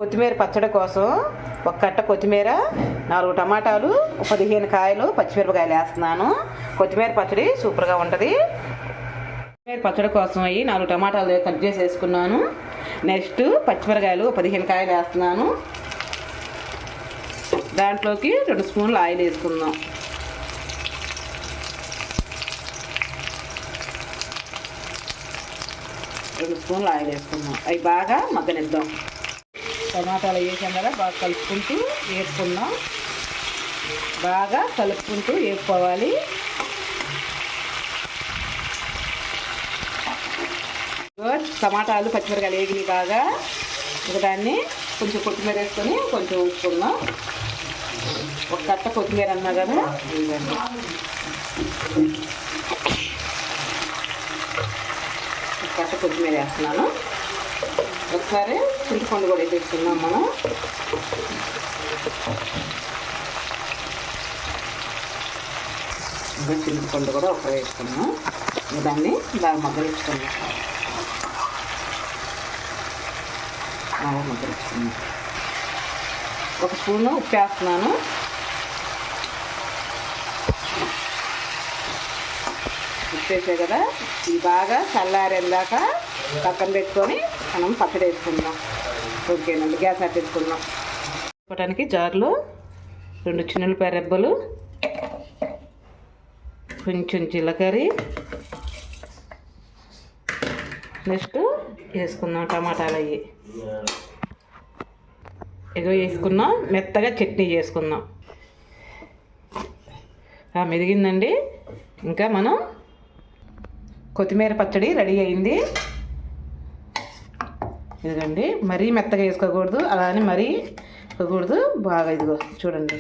కొత్తిమీర పచ్చడి కోసం ఒక కట్ట కొత్తిమీర, 4 టమాటాలు, 15 కాయలు, పచ్చిమిరపకాయలు వేస్తున్నాను. కొత్తిమీర పచ్చడి సూపర్గా ఉంటుంది. కొత్తిమీర పచ్చడి కోసం 4 టమాటాలు కట్ చేసి వేసుకున్నాను. నెక్స్ట్ పచ్చిమిరకాయలు 15 కాయలు వేస్తున్నాను. దాంట్లోకి 2 స్పూన్లు ఆయిల్ వేసుకుందాం. అవి బాగా మగ్గనిద్దాం. టమాటాలు వేసాం కదా, బాగా కలుపుకుంటూ వేసుకుందాం. బాగా కలుపుకుంటూ వేసుకోవాలి. టమాటాలు పచ్చిమిరకాయలు వేగినాయి బాగా. ఇక దాన్ని కొంచెం కొత్తిమీర వేసుకొని కొంచెం ఉంచుకుందాం. ఒక కట్ట కొత్తిమీర అన్నా కదా, ఒక కట్ట కొత్తిమీర వేస్తున్నాను. ఒకసారి చింతపండు కూడా వేసుకుందాం మనం. ఇంకా చింతపండు కూడా ఒక వేసుకున్నాం. దాన్ని బాగా మగ్గనిచ్చుకున్నాం. ఒక స్పూను ఉప్పు వేస్తున్నాను. ఉప్పు వేసే కదా, ఇది బాగా చల్లారేదాక పక్కన పెట్టుకొని మనం పచ్చడి వేసుకుందాం. ఓకేనండి, గ్యాస్ అట్టేసుకుందాం. వేసుకోవడానికి జార్లో 2 చిన్నులపాయ రెబ్బలు, కొంచెం జీలకర్ర, నెక్స్ట్ వేసుకుందాం టమాటాలు. అవి ఎగో వేసుకున్నాం. మెత్తగా చట్నీ చేసుకుందాం. మెదిగిందండి. ఇంకా మనం కొత్తిమీర పచ్చడి రెడీ అయింది. ఇదిగండి, మరీ మెత్తగా వేసుకోకూడదు, అలానే మరీ వేసుకోకూడదు. బాగా ఇదిగో చూడండి.